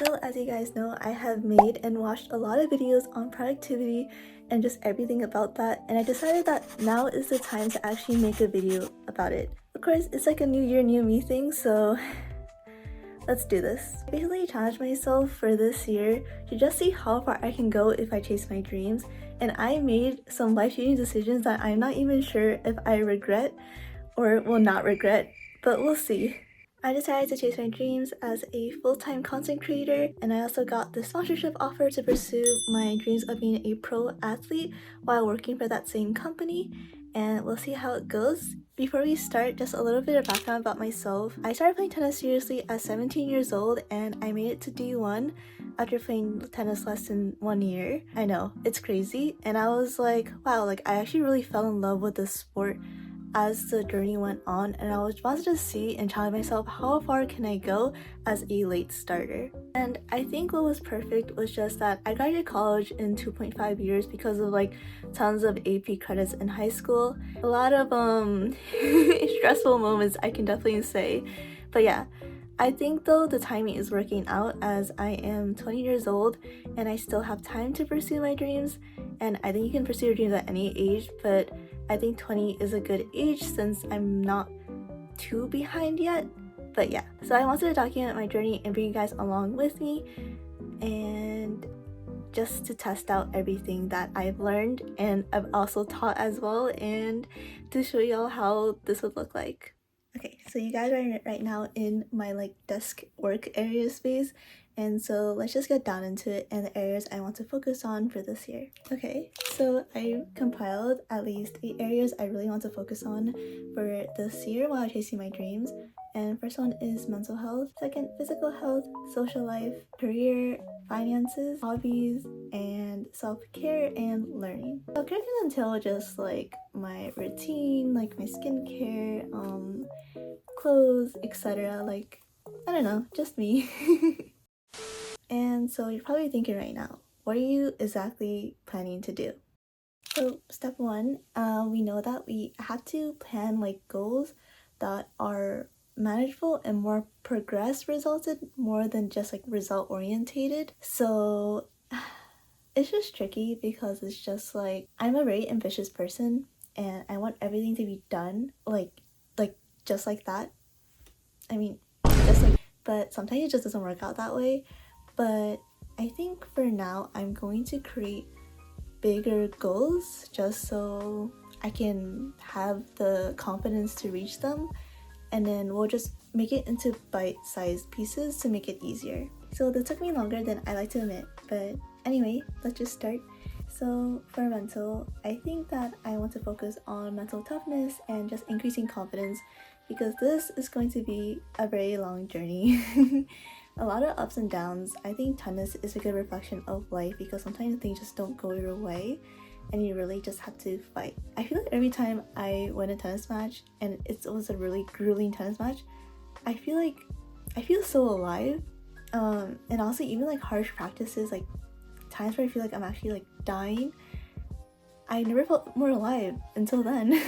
So as you guys know, I have made and watched a lot of videos on productivity and just everything about that, and I decided that now is the time to actually make a video about it. Of course, it's like a new year, new me thing, so let's do this. I basically challenged myself for this year to just see how far I can go if I chase my dreams, and I made some life-changing decisions that I'm not even sure if I regret or will not regret, but we'll see. I decided to chase my dreams as a full-time content creator, and I also got the sponsorship offer to pursue my dreams of being a pro athlete while working for that same company, and we'll see how it goes. Before we start, just a little bit of background about myself. I started playing tennis seriously at 17 years old, and I made it to D1 after playing tennis less than 1 year. I know, it's crazy, and I was like, wow, like I actually really fell in love with this sport as the journey went on, and I was wanted to see and challenge myself, how far can I go as a late starter? And I think what was perfect was just that I graduated college in 2.5 years because of like tons of AP credits in high school. A lot of stressful moments, I can definitely say. But yeah, I think though the timing is working out, as I am 20 years old and I still have time to pursue my dreams. And I think you can pursue your dreams at any age, but I think 20 is a good age since I'm not too behind yet. But yeah, so I wanted to document my journey and bring you guys along with me, and just to test out everything that I've learned and I've also taught as well, and to show y'all how this would look like. Okay, so you guys are right now in my like desk work area space, and so let's just get down into it and the areas I want to focus on for this year. Okay, so I compiled at least 8 areas I really want to focus on for this year while chasing my dreams. And first one is mental health, second physical health, social life, career, finances, hobbies, and self-care and learning. Self-care can entail just like my routine, like my skincare, clothes, etc. Like, I don't know, just me. And so you're probably thinking right now, what are you exactly planning to do? So step 1, we know that we have to plan like goals that are manageable and more progress resulted more than just like result orientated. So it's just tricky because it's just like I'm a very ambitious person and I want everything to be done like just like that. I mean, just like, but sometimes it just doesn't work out that way. But I think for now I'm going to create bigger goals just so I can have the confidence to reach them, and then we'll just make it into bite-sized pieces to make it easier. So this took me longer than I like to admit, but anyway, let's just start. So for mental, I think that I want to focus on mental toughness and just increasing confidence, because this is going to be a very long journey. A lot of ups and downs. I think tennis is a good reflection of life because sometimes things just don't go your way and you really just have to fight. I feel like every time I win a tennis match, and it was a really grueling tennis match, I feel so alive. And also even like harsh practices, like times where I feel like I'm actually like dying, I never felt more alive until then.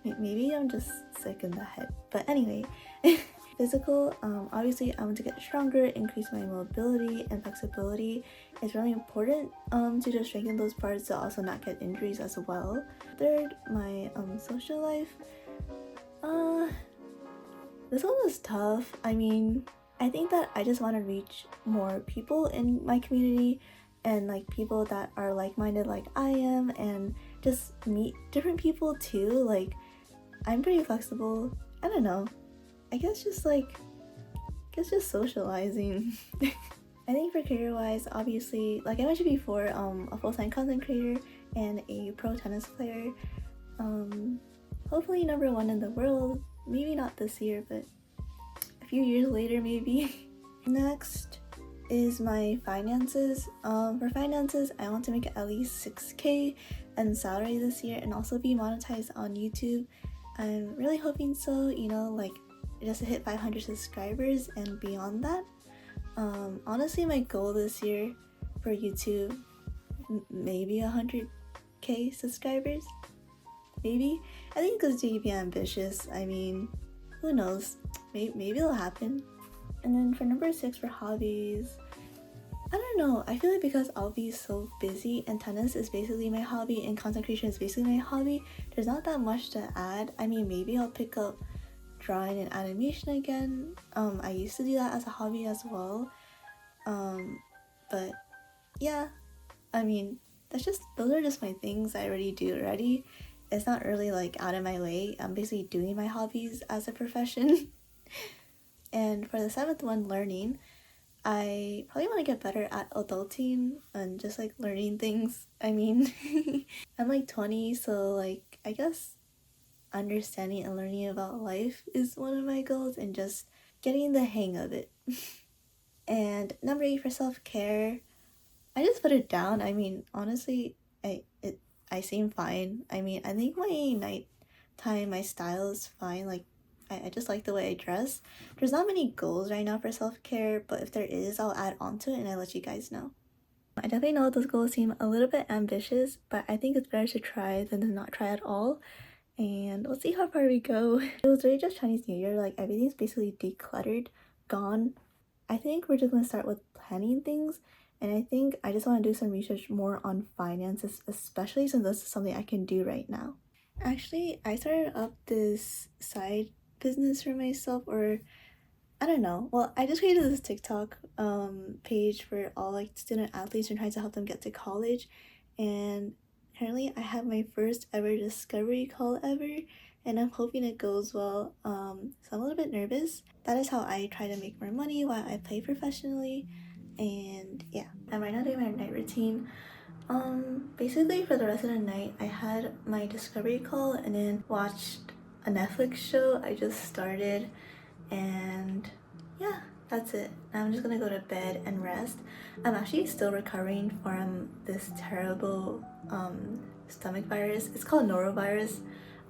Maybe I'm just sick in the head, but anyway. Physical, obviously I want to get stronger, increase my mobility and flexibility. It's really important to just strengthen those parts to also not get injuries as well. Third, my social life. This one was tough. I mean, I think that I just want to reach more people in my community and like people that are like-minded like I am, and just meet different people too. Like, I'm pretty flexible. I don't know. I guess just socializing. I think for career-wise, obviously, like I mentioned before, a full-time content creator and a pro tennis player. Hopefully number 1 in the world. Maybe not this year, but a few years later maybe. Next is my finances. For finances, I want to make at least 6K in salary this year and also be monetized on YouTube. I'm really hoping so, you know, like just to hit 500 subscribers and beyond that. Honestly, my goal this year for YouTube, maybe 100K subscribers, maybe. I think it's to be ambitious. I mean, who knows, maybe it'll happen. And then for number 6 for hobbies, I don't know. I feel like because I'll be so busy and tennis is basically my hobby and content creation is basically my hobby, there's not that much to add. I mean, maybe I'll pick up drawing and animation again. I used to do that as a hobby as well. But yeah, I mean, those are just my things I already do already. It's not really like out of my way. I'm basically doing my hobbies as a profession. And for the 7th one, learning, I probably want to get better at adulting and just like learning things. I mean, I'm like 20, so like I guess understanding and learning about life is one of my goals and just getting the hang of it. And number 8 for self-care, I just put it down. I mean, honestly, I seem fine. I mean, I think my nighttime, my style is fine. Like, I just like the way I dress. There's not many goals right now for self-care, but if there is, I'll add on to it and I'll let you guys know. I definitely know those goals seem a little bit ambitious, but I think it's better to try than to not try at all. And we'll see how far we go. It was really just Chinese New Year, like everything's basically decluttered, gone. I think we're just gonna start with planning things, and I think I just want to do some research more on finances, especially since this is something I can do right now. Actually, I started up this side business for myself, or I don't know. Well, I just created this TikTok page for all like student athletes and trying to help them get to college, and currently I have my first ever discovery call ever, and I'm hoping it goes well. So I'm a little bit nervous. That is how I try to make more money while I play professionally, and yeah. I'm right now doing my night routine. Basically for the rest of the night, I had my discovery call and then watched a Netflix show I just started, and yeah, that's it. I'm just gonna go to bed and rest. I'm actually still recovering from this terrible stomach virus. It's called norovirus.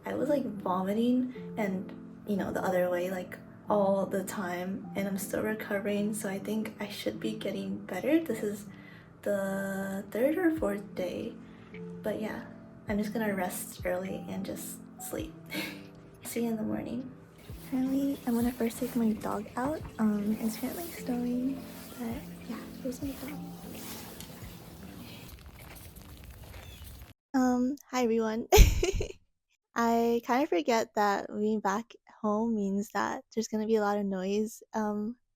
I was like vomiting and the other way like all the time, and I'm still recovering, so I think I should be getting better. This is the 3rd or 4th day, but yeah, I'm just gonna rest early and just sleep. See you in the morning. Currently, I'm gonna first take my dog out. It's currently snowing, but yeah, here's my dog. Hi everyone. I kind of forget that being back home means that there's gonna be a lot of noise,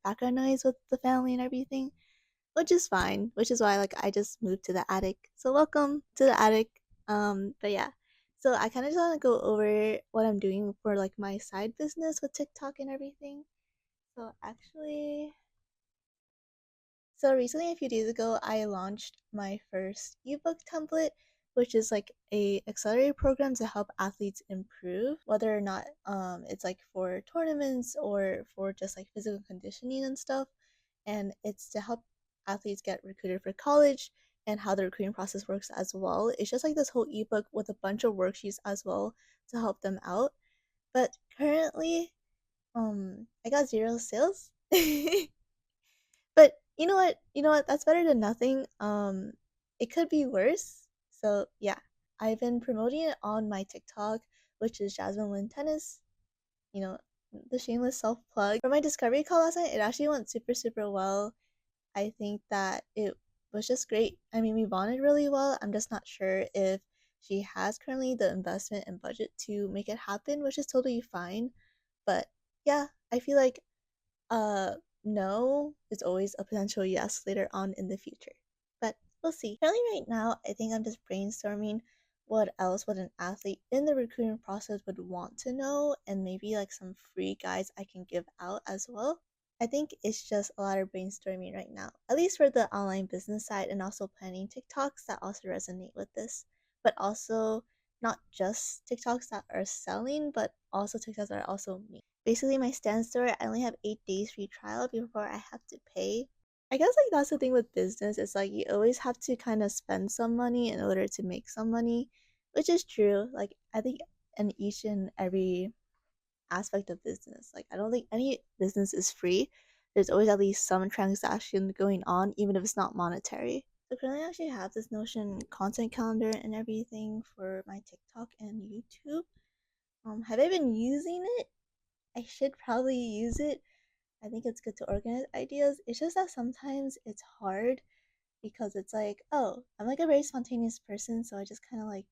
background noise with the family and everything, which is fine, which is why like I just moved to the attic. So welcome to the attic. But yeah. So I kind of just want to go over what I'm doing for like my side business with TikTok and everything. So actually, so recently, a few days ago, I launched my first ebook template, which is like a accelerated program to help athletes improve, whether or not it's like for tournaments or for just like physical conditioning and stuff. And it's to help athletes get recruited for college and how the recruiting process works as well. It's just like this whole ebook with a bunch of worksheets as well to help them out. But currently, I got 0 sales. But you know what? You know what? That's better than nothing. It could be worse. So yeah, I've been promoting it on my TikTok, which is Jasmine Tennis. You know, the shameless self plug. For my discovery call last night, it actually went super well. I think that it was just great. I mean, we bonded really well. I'm just not sure if she has currently the investment and budget to make it happen, which is totally fine. But yeah, I feel like uh, no is always a potential yes later on in the future. But we'll see. Currently, right now, I think I'm just brainstorming what else would an athlete in the recruiting process would want to know, and maybe like some free guides I can give out as well. I think it's just a lot of brainstorming right now, at least for the online business side, and also planning TikToks that also resonate with this, but also not just TikToks that are selling, but also TikToks that are also me. Basically, my stand store, I only have 8 days free trial before I have to pay. I guess like that's the thing with business. It's like you always have to kind of spend some money in order to make some money, which is true. Like I think in each and every aspect of business, like I don't think any business is free. There's always at least some transaction going on, even if it's not monetary. So currently I actually have this Notion content calendar and everything for my TikTok and YouTube. Have I been using it? I should probably use it, I think it's good to organize ideas. It's just that sometimes it's hard because it's like, oh, I'm like a very spontaneous person, so I just kind of like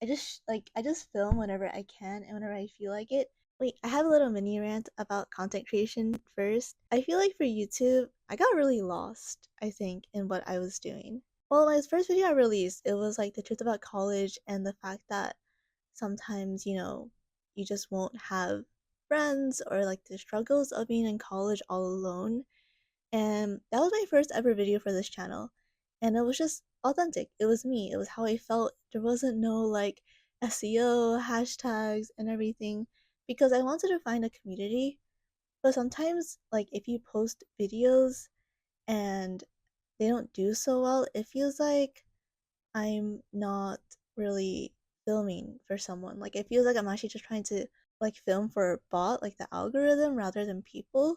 I just film whenever I can and whenever I feel like it. Wait, I have a little mini rant about content creation first. I feel like for YouTube, I got really lost, I think, in what I was doing. Well, my first video I released, it was like the truth about college and the fact that sometimes, you just won't have friends or like the struggles of being in college all alone. And that was my first ever video for this channel. And it was just authentic. It was me. It was how I felt. There wasn't no like SEO, hashtags, and everything because I wanted to find a community. But sometimes, like, if you post videos and they don't do so well, it feels like I'm not really filming for someone. Like, it feels like I'm actually just trying to like film for a bot, like the algorithm, rather than people.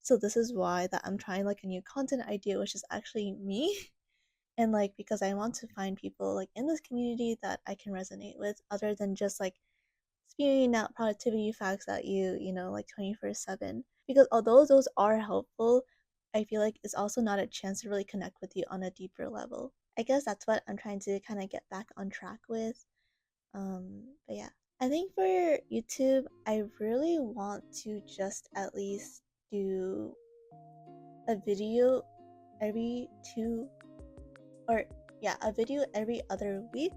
So this is why that I'm trying like a new content idea, which is actually me. And like because I want to find people like in this community that I can resonate with, other than just like spewing out productivity facts at you, like 24/7. Because although those are helpful, I feel like it's also not a chance to really connect with you on a deeper level. I guess that's what I'm trying to kind of get back on track with. But yeah, I think for YouTube, I really want to just at least do a video every two or yeah, a video every other week.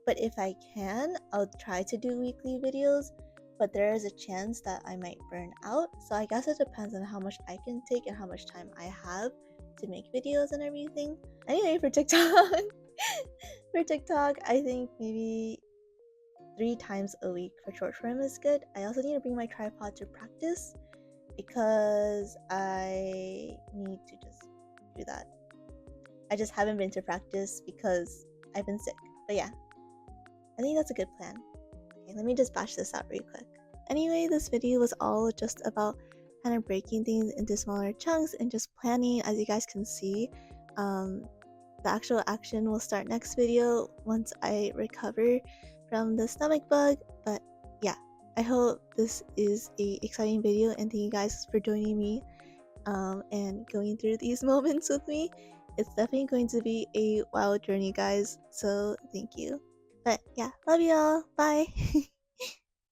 But if I can, I'll try to do weekly videos. But there is a chance that I might burn out. So I guess it depends on how much I can take and how much time I have to make videos and everything. Anyway, for TikTok, for TikTok, I think maybe 3 times a week for short form is good. I also need to bring my tripod to practice because I need to just do that. I just haven't been to practice because I've been sick. But yeah, I think that's a good plan. Okay, let me just batch this out real quick. Anyway, this video was all just about kind of breaking things into smaller chunks and just planning. As you guys can see, the actual action will start next video once I recover from the stomach bug. But yeah, I hope this is a exciting video, and thank you guys for joining me and going through these moments with me. It's definitely going to be a wild journey, guys, so thank you. But yeah, love y'all. Bye.